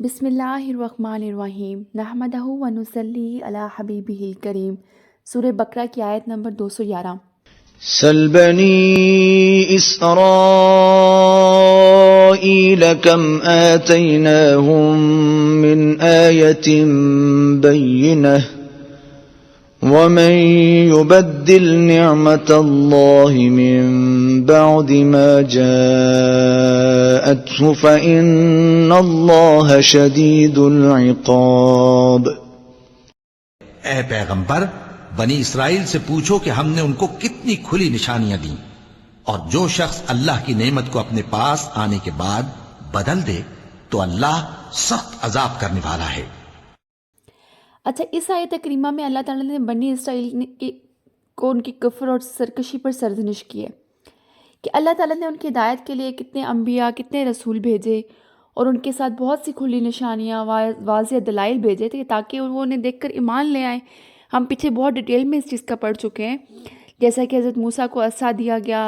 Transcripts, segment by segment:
بسم اللہ الرحمن الرحیم نحمدہ و نصلی علی حبیبہ الکریم۔ سورہ بقرہ کی آیت نمبر 211۔ سل بني إسرائيل كم آتيناهم من آية بينة ومن يبدل نعمة الله من بعد ما جاءته فإن الله شديد العقاب۔ اے پیغمبر، بنی اسرائیل سے پوچھو کہ ہم نے ان کو کتنی کھلی نشانیاں دیں، اور جو شخص اللہ کی نعمت کو اپنے پاس آنے کے بعد بدل دے تو اللہ سخت عذاب کرنے والا ہے۔ اچھا، اس آیت کریمہ میں اللہ تعالیٰ نے بنی اسرائیل کو ان کی کفر اور سرکشی پر سرزنش کی ہے کہ اللہ تعالیٰ نے ان کی ہدایت کے لیے کتنے انبیاء، کتنے رسول بھیجے اور ان کے ساتھ بہت سی کھلی نشانیاں، واضح دلائل بھیجے تھے تاکہ وہ انہیں دیکھ کر ایمان لے آئیں۔ ہم پیچھے بہت ڈیٹیل میں اس چیز کا پڑھ چکے ہیں، جیسا کہ حضرت موسیٰ کو عصا دیا گیا،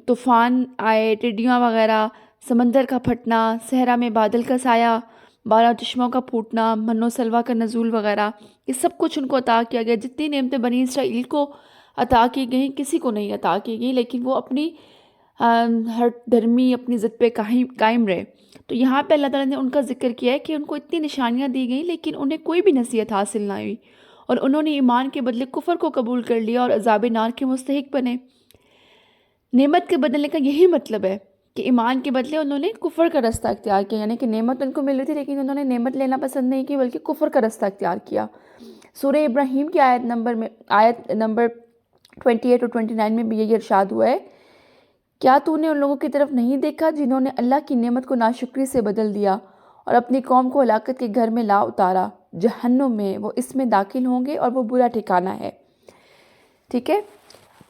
طوفان آئے، ٹڈیاں وغیرہ، سمندر کا پھٹنا، صحرا میں بادل کا سایہ، 12 چشموں کا پھوٹنا، من و سلویٰ کا نزول وغیرہ، یہ سب کچھ ان کو عطا کیا گیا۔ جتنی نعمتیں بنی اسرائیل کو عطا کی گئیں کسی کو نہیں عطا کی گئیں، لیکن وہ اپنی ہر دھرمی اپنی ضد پہ قائم رہے۔ تو یہاں پہ اللہ تعالیٰ نے ان کا ذکر کیا ہے کہ ان کو اتنی نشانیاں دی گئیں لیکن انہیں کوئی بھی نصیحت حاصل نہ ہوئی، اور انہوں نے ایمان کے بدلے کفر کو قبول کر لیا اور عذاب نار کے مستحق بنے۔ نعمت کے بدلنے کا یہی مطلب ہے کہ ایمان کے بدلے انہوں نے کفر کا رستہ اختیار کیا، یعنی کہ نعمت ان کو مل رہی تھی لیکن انہوں نے نعمت لینا پسند نہیں کی بلکہ کفر کا رستہ اختیار کیا۔ سورہ ابراہیم کی آیت نمبر 28 اور 29 میں بھی یہی ارشاد ہوا ہے، کیا تو نے ان لوگوں کی طرف نہیں دیکھا جنہوں نے اللہ کی نعمت کو ناشکری سے بدل دیا اور اپنی قوم کو ہلاکت کے گھر میں لا اتارا، جہنم میں وہ اس میں داخل ہوں گے اور وہ برا ٹھکانہ ہے۔ ٹھیک ہے،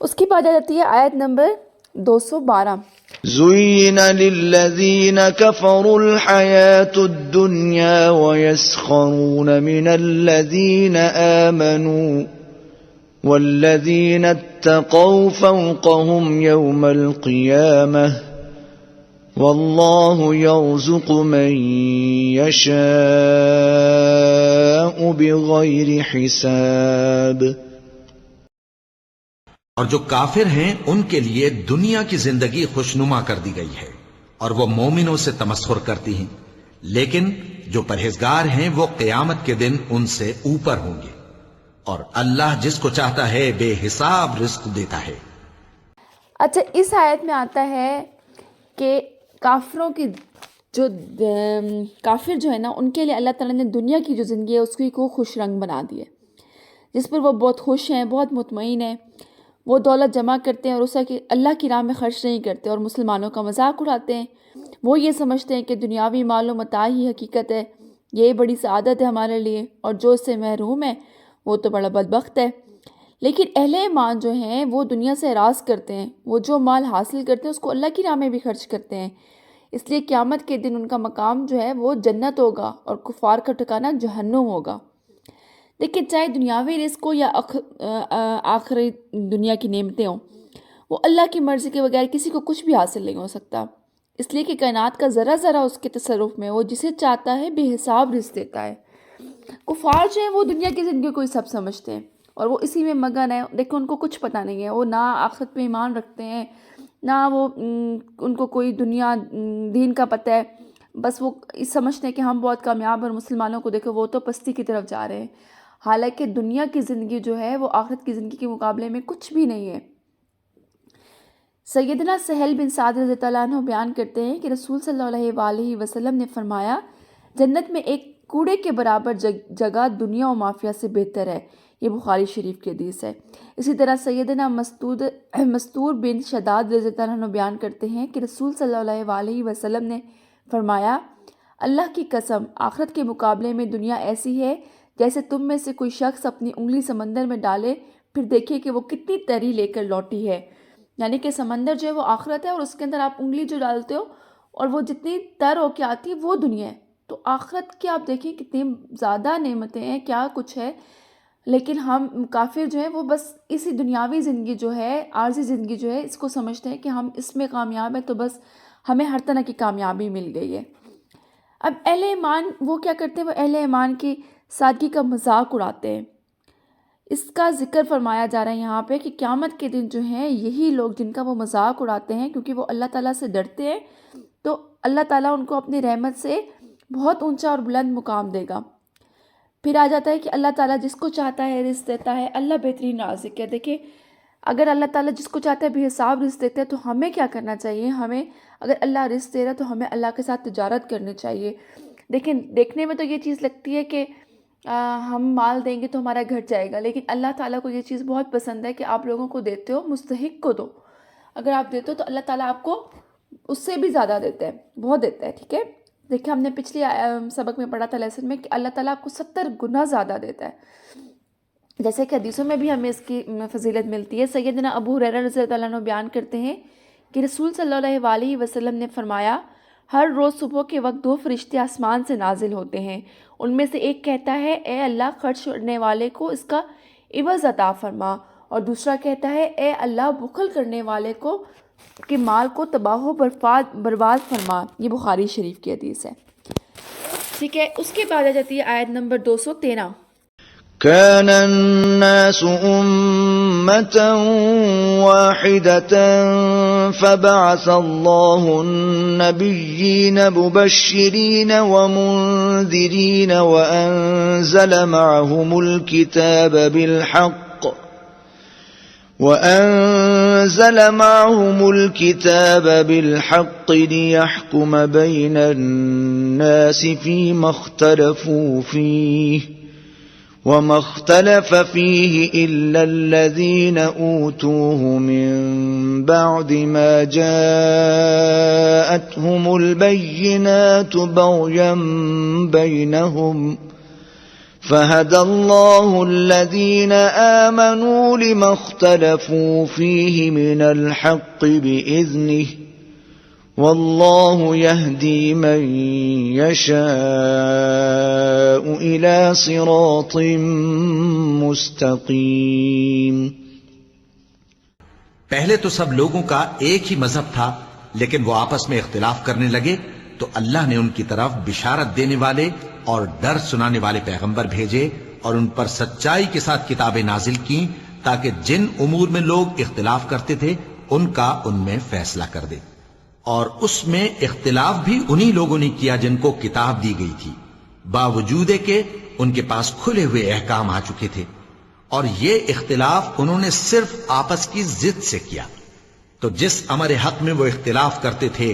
اس کی بعد آ جاتی ہے آیت نمبر 212۔ زين للذين كفروا الحياة الدنيا ويسخرون من الذين آمنوا والذين اتقوا فوقهم يوم القيامة والله يرزق من يشاء بغير حساب۔ اور جو کافر ہیں ان کے لیے دنیا کی زندگی خوشنما کر دی گئی ہے اور وہ مومنوں سے تمسخر کرتی ہیں، لیکن جو پرہیزگار ہیں وہ قیامت کے دن ان سے اوپر ہوں گے، اور اللہ جس کو چاہتا ہے بے حساب رزق دیتا ہے۔ اچھا، اس آیت میں آتا ہے کہ کافروں کی کافر جو ہے نا، ان کے لیے اللہ تعالیٰ نے دنیا کی جو زندگی ہے اس کو خوش رنگ بنا دی ہے، جس پر وہ بہت خوش ہیں، بہت مطمئن ہیں۔ وہ دولت جمع کرتے ہیں اور اسے اللہ کی راہ میں خرچ نہیں کرتے اور مسلمانوں کا مذاق اڑاتے ہیں۔ وہ یہ سمجھتے ہیں کہ دنیاوی مال و متاع ہی حقیقت ہے، یہ بڑی سعادت ہے ہمارے لیے، اور جو اس سے محروم ہے وہ تو بڑا بدبخت ہے۔ لیکن اہل ایمان جو ہیں وہ دنیا سے اعراض کرتے ہیں، وہ جو مال حاصل کرتے ہیں اس کو اللہ کی راہ میں بھی خرچ کرتے ہیں، اس لیے قیامت کے دن ان کا مقام جو ہے وہ جنت ہوگا اور کفار کا ٹھکانہ جہنم ہوگا۔ لیکن چاہے دنیاوی رزق ہو یا آخری دنیا کی نعمتیں ہوں، وہ اللہ کی مرضی کے بغیر کسی کو کچھ بھی حاصل نہیں ہو سکتا، اس لیے کہ کائنات کا ذرہ ذرہ اس کے تصرف میں، وہ جسے چاہتا ہے بے حساب رزق دیتا ہے۔ کفار جو ہیں وہ دنیا کی زندگی کو ہی سب سمجھتے ہیں اور وہ اسی میں مگن ہے، دیکھو ان کو کچھ پتہ نہیں ہے، وہ نہ آخرت پہ ایمان رکھتے ہیں، نہ وہ ان کو کوئی دنیا دین کا پتہ ہے، بس وہ سمجھتے ہیں کہ ہم بہت کامیاب، اور مسلمانوں کو دیکھو وہ تو پستی کی طرف جا رہے ہیں، حالانکہ دنیا کی زندگی جو ہے وہ آخرت کی زندگی کے مقابلے میں کچھ بھی نہیں ہے۔ سیدنا سہل بن سعد رضی اللہ عنہ بیان کرتے ہیں کہ رسول صلی اللہ علیہ وآلہ وسلم نے فرمایا، جنت میں ایک کوڑے کے برابر جگہ دنیا و مافیا سے بہتر ہے۔ یہ بخاری شریف کی حدیث ہے۔ اسی طرح سیدنا مستور بن شداد رضی اللہ عنہ بیان کرتے ہیں کہ رسول صلی اللہ علیہ وآلہ وسلم نے فرمایا، اللہ کی قسم، آخرت کے مقابلے میں دنیا ایسی ہے جیسے تم میں سے کوئی شخص اپنی انگلی سمندر میں ڈالے پھر دیکھے کہ وہ کتنی تری لے کر لوٹی ہے، یعنی کہ سمندر جو ہے وہ آخرت ہے اور اس کے اندر آپ انگلی جو ڈالتے ہو اور وہ جتنی تر ہو کے آتی ہے وہ دنیا ہے۔ تو آخرت کی آپ دیکھیں کتنی زیادہ نعمتیں ہیں، کیا کچھ ہے، لیکن ہم کافر جو ہیں وہ بس اسی دنیاوی زندگی جو ہے، عارضی زندگی جو ہے، اس کو سمجھتے ہیں کہ ہم اس میں کامیاب ہیں تو بس ہمیں ہر طرح کی کامیابی مل گئی ہے۔ اب اہل ایمان وہ کیا کرتے ہیں؟ وہ اہل ایمان کی سادگی کا مذاق اڑاتے ہیں. اس کا ذکر فرمایا جا رہا ہے یہاں پہ کہ قیامت کے دن جو ہیں یہی لوگ جن کا وہ مذاق اڑاتے ہیں، کیونکہ وہ اللہ تعالیٰ سے ڈرتے ہیں، تو اللہ تعالیٰ ان کو اپنی رحمت سے بہت اونچا اور بلند مقام دے گا. پھر آ جاتا ہے کہ اللہ تعالیٰ جس کو چاہتا ہے رزق دیتا ہے. اللہ بہترین رازق ہے. دیکھیں اگر اللہ تعالیٰ جس کو چاہتا ہے بے حساب رزق دیتا ہے تو ہمیں کیا کرنا چاہیے؟ ہمیں اگر اللہ رزق دے رہا ہے تو ہمیں اللہ کے ساتھ تجارت کرنی چاہیے. دیکھیں دیکھنے میں تو یہ چیز لگتی ہے کہ ہم مال دیں گے تو ہمارا گھٹ جائے گا، لیکن اللہ تعالیٰ کو یہ چیز بہت پسند ہے کہ آپ لوگوں کو دیتے ہو، مستحق کو دو. اگر آپ دیتے ہو تو اللہ تعالیٰ آپ کو اس سے بھی زیادہ دیتا ہے، بہت دیتا ہے. ٹھیک ہے، دیکھیں ہم نے پچھلی سبق میں پڑھا تھا لیسن میں کہ اللہ تعالیٰ آپ کو 70 گنا زیادہ دیتا ہے. جیسے کہ حدیثوں میں بھی ہمیں اس کی فضیلت ملتی ہے. سیدنا ابو ہریرہ رضی اللہ عنہ بیان کرتے ہیں کہ رسول صلی اللہ علیہ وسلم نے فرمایا ہر روز صبح کے وقت 2 فرشتے آسمان سے نازل ہوتے ہیں. ان میں سے ایک کہتا ہے اے اللہ خرچ کرنے والے کو اس کا عوض عطا فرما، اور دوسرا کہتا ہے اے اللہ بخل کرنے والے کو کے مال کو تباہ و برباد فرما. یہ بخاری شریف کی حدیث ہے. ٹھیک ہے، اس کے بعد آ جاتی ہے آیت نمبر 213. كان الناس أمة واحدة فبعث الله النبيين مبشرين ومنذرين وأنزل معهم الكتاب بالحق ليحكم بين الناس فيما اختلفوا فيه وما اختلف فيه إلا الذين أوتوه من بعد ما جاءتهم البينات بغيا بينهم فهدى الله الذين آمنوا لما اختلفوا فيه من الحق بإذنه والله يهدي من يشاء إلى صراط مستقيم. پہلے تو سب لوگوں کا ایک ہی مذہب تھا، لیکن وہ آپس میں اختلاف کرنے لگے تو اللہ نے ان کی طرف بشارت دینے والے اور ڈر سنانے والے پیغمبر بھیجے اور ان پر سچائی کے ساتھ کتابیں نازل کی تاکہ جن امور میں لوگ اختلاف کرتے تھے ان کا ان میں فیصلہ کر دے. اور اس میں اختلاف بھی انہی لوگوں نے کیا جن کو کتاب دی گئی تھی، باوجود کہ ان کے پاس کھلے ہوئے احکام آ چکے تھے، اور یہ اختلاف انہوں نے صرف آپس کی ضد سے کیا. تو جس امر حق میں وہ اختلاف کرتے تھے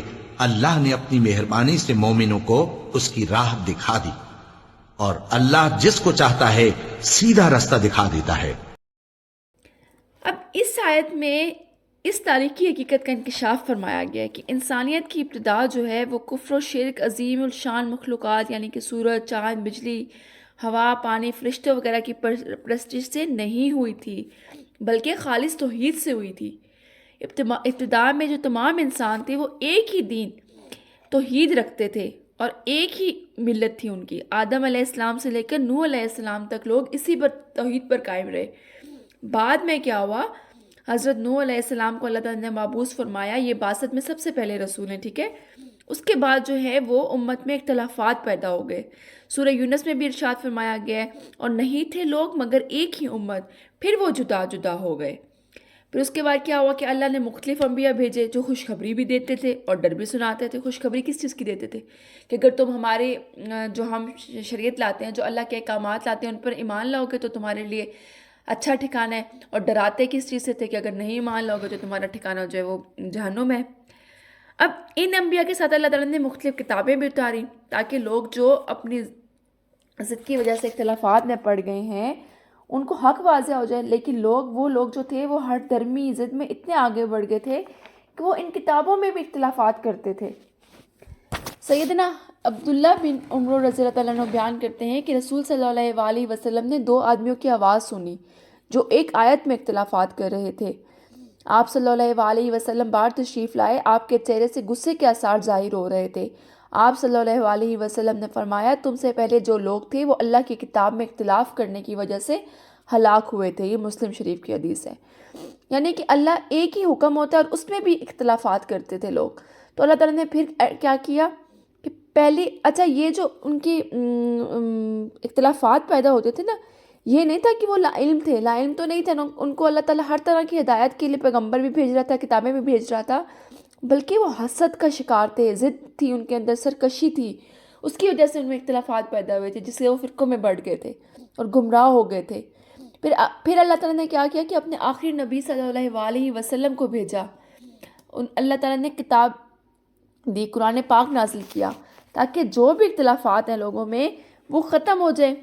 اللہ نے اپنی مہربانی سے مومنوں کو اس کی راہ دکھا دی، اور اللہ جس کو چاہتا ہے سیدھا رستہ دکھا دیتا ہے. اب اس آیت میں اس تاریخی حقیقت کا انکشاف فرمایا گیا ہے کہ انسانیت کی ابتدا جو ہے وہ کفر و شرک عظیم الشان مخلوقات یعنی کہ سورج، چاند، بجلی، ہوا، پانی، فرشتے وغیرہ کی پرستش سے نہیں ہوئی تھی، بلکہ خالص توحید سے ہوئی تھی. ابتدا میں جو تمام انسان تھے وہ ایک ہی دین توحید رکھتے تھے اور ایک ہی ملت تھی ان کی. آدم علیہ السلام سے لے کر نوح علیہ السلام تک لوگ اسی پر توحید پر قائم رہے. بعد میں کیا ہوا؟ حضرت نوح علیہ السلام کو اللہ تعالیٰ نے مبعوث فرمایا، یہ بعثت میں سب سے پہلے رسول ہیں. ٹھیک ہے، اس کے بعد جو ہے وہ امت میں اختلافات پیدا ہو گئے. سورہ یونس میں بھی ارشاد فرمایا گیا ہے اور نہیں تھے لوگ مگر ایک ہی امت، پھر وہ جدا جدا ہو گئے. پھر اس کے بعد کیا ہوا کہ اللہ نے مختلف انبیاء بھیجے جو خوشخبری بھی دیتے تھے اور ڈر بھی سناتے تھے. خوشخبری کس چیز کی دیتے تھے؟ کہ اگر تم ہمارے جو ہم شریعت لاتے ہیں، جو اللہ کے احکامات لاتے ہیں، ان پر ایمان لاؤ گے تو تمہارے لیے اچھا ٹھکانہ ہے. اور ڈراتے کس چیز سے تھے کہ اگر نہیں مان لاؤ گے تو تمہارا ٹھکانہ جو ہے وہ جہنم ہے. اب ان انبیاء کے ساتھ اللہ تعالیٰ نے مختلف کتابیں بھی اتاری تاکہ لوگ جو اپنی ضد کی وجہ سے اختلافات میں پڑ گئے ہیں ان کو حق واضح ہو جائے. لیکن وہ لوگ جو تھے وہ ہر درمی ضد میں اتنے آگے بڑھ گئے تھے کہ وہ ان کتابوں میں بھی اختلافات کرتے تھے. سیدنا عبداللہ بن عمر رضی اللہ عنہ بیان کرتے ہیں کہ رسول صلی اللہ علیہ وسلم نے 2 آدمیوں کی آواز سنی جو ایک آیت میں اختلافات کر رہے تھے. آپ صلی اللہ علیہ وسلم باہر تشریف لائے. آپ کے چہرے سے غصے کے آثار ظاہر ہو رہے تھے. آپ صلی اللہ علیہ وسلم نے فرمایا تم سے پہلے جو لوگ تھے وہ اللہ کی کتاب میں اختلاف کرنے کی وجہ سے ہلاک ہوئے تھے. یہ مسلم شریف کی حدیث ہے. یعنی کہ اللہ ایک ہی حکم ہوتا ہے اور اس میں بھی اختلافات کرتے تھے لوگ. تو اللہ تعالیٰ نے پھر کیا کیا کہ پہلی اچھا یہ جو ان کی اختلافات پیدا ہوتے تھے نا، یہ نہیں تھا کہ وہ لا علم تھے، لا علم تو نہیں تھے، ان کو اللہ تعالیٰ ہر طرح کی ہدایت کے لیے پیغمبر بھی بھیج رہا تھا، کتابیں بھی بھیج رہا تھا، بلکہ وہ حسد کا شکار تھے، ضد تھی ان کے اندر، سرکشی تھی، اس کی وجہ سے ان میں اختلافات پیدا ہوئے تھے، جس سے وہ فرقوں میں بڑھ گئے تھے اور گمراہ ہو گئے تھے۔ پھر اللہ تعالیٰ نے کیا کیا کہ اپنے آخری نبی صلی اللہ علیہ وسلم کو بھیجا، اللہ تعالیٰ نے کتاب دی، قرآن پاک نازل کیا، تاکہ جو بھی اختلافات ہیں لوگوں میں وہ ختم ہو جائے۔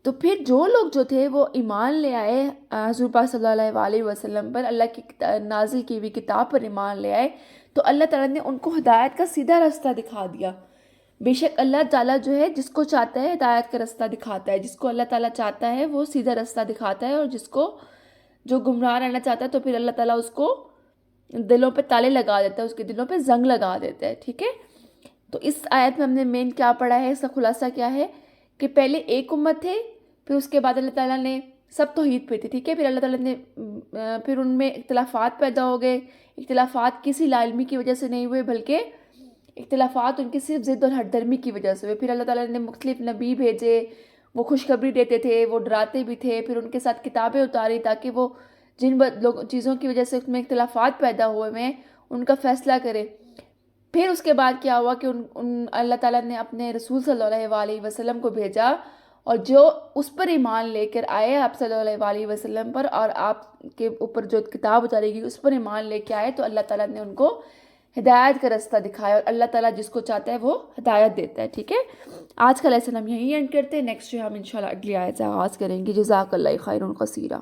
تو پھر جو لوگ جو تھے وہ ایمان لے آئے حضور پاک صلی اللہ علیہ وسلم پر، اللہ کی نازل کی ہوئی کتاب پر ایمان لے آئے، تو اللہ تعالیٰ نے ان کو ہدایت کا سیدھا رستہ دکھا دیا۔ بے شک اللہ تعالیٰ جو ہے جس کو چاہتا ہے ہدایت کا رستہ دکھاتا ہے، جس کو اللہ تعالیٰ چاہتا ہے وہ سیدھا رستہ دکھاتا ہے، اور جس کو جو گمراہ رہنا چاہتا ہے تو پھر اللہ تعالیٰ اس کو دلوں پہ تالے لگا دیتا ہے، اس کے دلوں پہ زنگ لگا دیتا ہے، ٹھیک ہے۔ تو اس آیت میں ہم نے مین کیا پڑھا ہے، اس کا خلاصہ کیا ہے کہ پہلے ایک امت تھے، پھر اس کے بعد اللہ تعالیٰ نے سب توحید پہ تھے، ٹھیک ہے، پھر اللہ تعالیٰ نے پھر ان میں اختلافات پیدا ہو گئے، اختلافات کسی لا علمی کی وجہ سے نہیں ہوئے، بلکہ اختلافات ان کی صرف ضد اور ہٹ درمی کی وجہ سے ہوئے۔ پھر اللہ تعالیٰ نے مختلف نبی بھیجے، وہ خوشخبری دیتے تھے، وہ ڈراتے بھی تھے، پھر ان کے ساتھ کتابیں اتاری تاکہ وہ جن چیزوں کی وجہ سے اس میں اختلافات پیدا ہوئے ہیں ان کا فیصلہ کرے۔ پھر اس کے بعد کیا ہوا کہ اللہ تعالیٰ نے اپنے رسول صلی اللہ علیہ وسلم کو بھیجا، اور جو اس پر ایمان لے کر آئے آپ صلی اللہ علیہ وسلم پر، اور آپ کے اوپر جو کتاب اتاری گئی اس پر ایمان لے کے آئے، تو اللہ تعالیٰ نے ان کو ہدایت کا رستہ دکھایا، اور اللہ تعالیٰ جس کو چاہتا ہے وہ ہدایت دیتا ہے، ٹھیک ہے۔ آج کا لیسن ہم یہیں اینڈ کرتے ہیں، نیکسٹ جو ہم انشاءاللہ اگلی آیت سے آغاز کریں گے۔ جزاک اللہ خیر کثیرا۔